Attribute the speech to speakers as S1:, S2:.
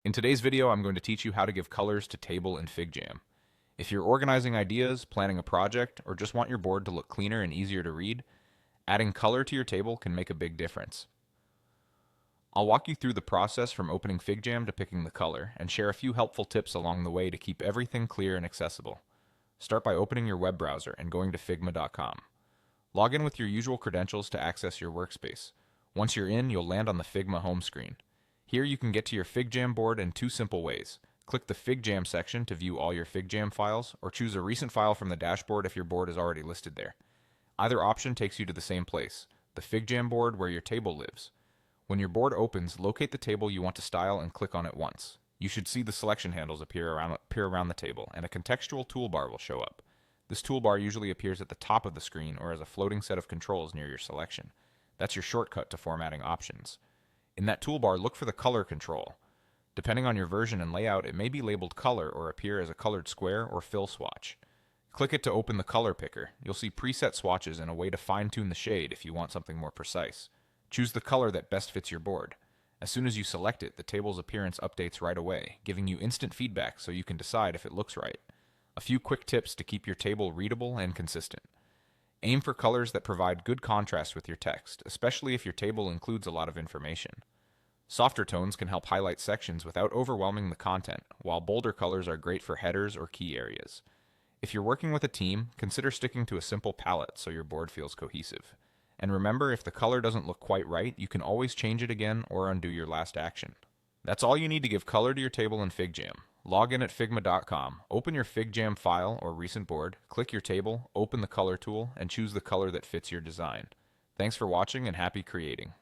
S1: In today's video, I'm going to teach you how to give colors to table in FigJam. If you're organizing ideas, planning a project, or just want your board to look cleaner and easier to read, adding color to your table can make a big difference. I'll walk you through the process from opening FigJam to picking the color, and share a few helpful tips along the way to keep everything clear and accessible. Start by opening your web browser and going to figma.com. Log in with your usual credentials to access your workspace. Once you're in, you'll land on the Figma home screen. Here you can get to your FigJam board in two simple ways. Click the FigJam section to view all your FigJam files, or choose a recent file from the dashboard if your board is already listed there. Either option takes you to the same place, the FigJam board where your table lives. When your board opens, locate the table you want to style and click on it once. You should see the selection handles appear around the table, and a contextual toolbar will show up. This toolbar usually appears at the top of the screen or as a floating set of controls near your selection. That's your shortcut to formatting options. In that toolbar, look for the color control. Depending on your version and layout, it may be labeled color or appear as a colored square or fill swatch. Click it to open the color picker. You'll see preset swatches and a way to fine-tune the shade if you want something more precise. Choose the color that best fits your board. As soon as you select it, the table's appearance updates right away, giving you instant feedback so you can decide if it looks right. A few quick tips to keep your table readable and consistent. Aim for colors that provide good contrast with your text, especially if your table includes a lot of information. Softer tones can help highlight sections without overwhelming the content, while bolder colors are great for headers or key areas. If you're working with a team, consider sticking to a simple palette so your board feels cohesive. And remember, if the color doesn't look quite right, you can always change it again or undo your last action. That's all you need to give color to your table in FigJam. Log in at figma.com, open your FigJam file or recent board, click your table, open the color tool, and choose the color that fits your design. Thanks for watching and happy creating.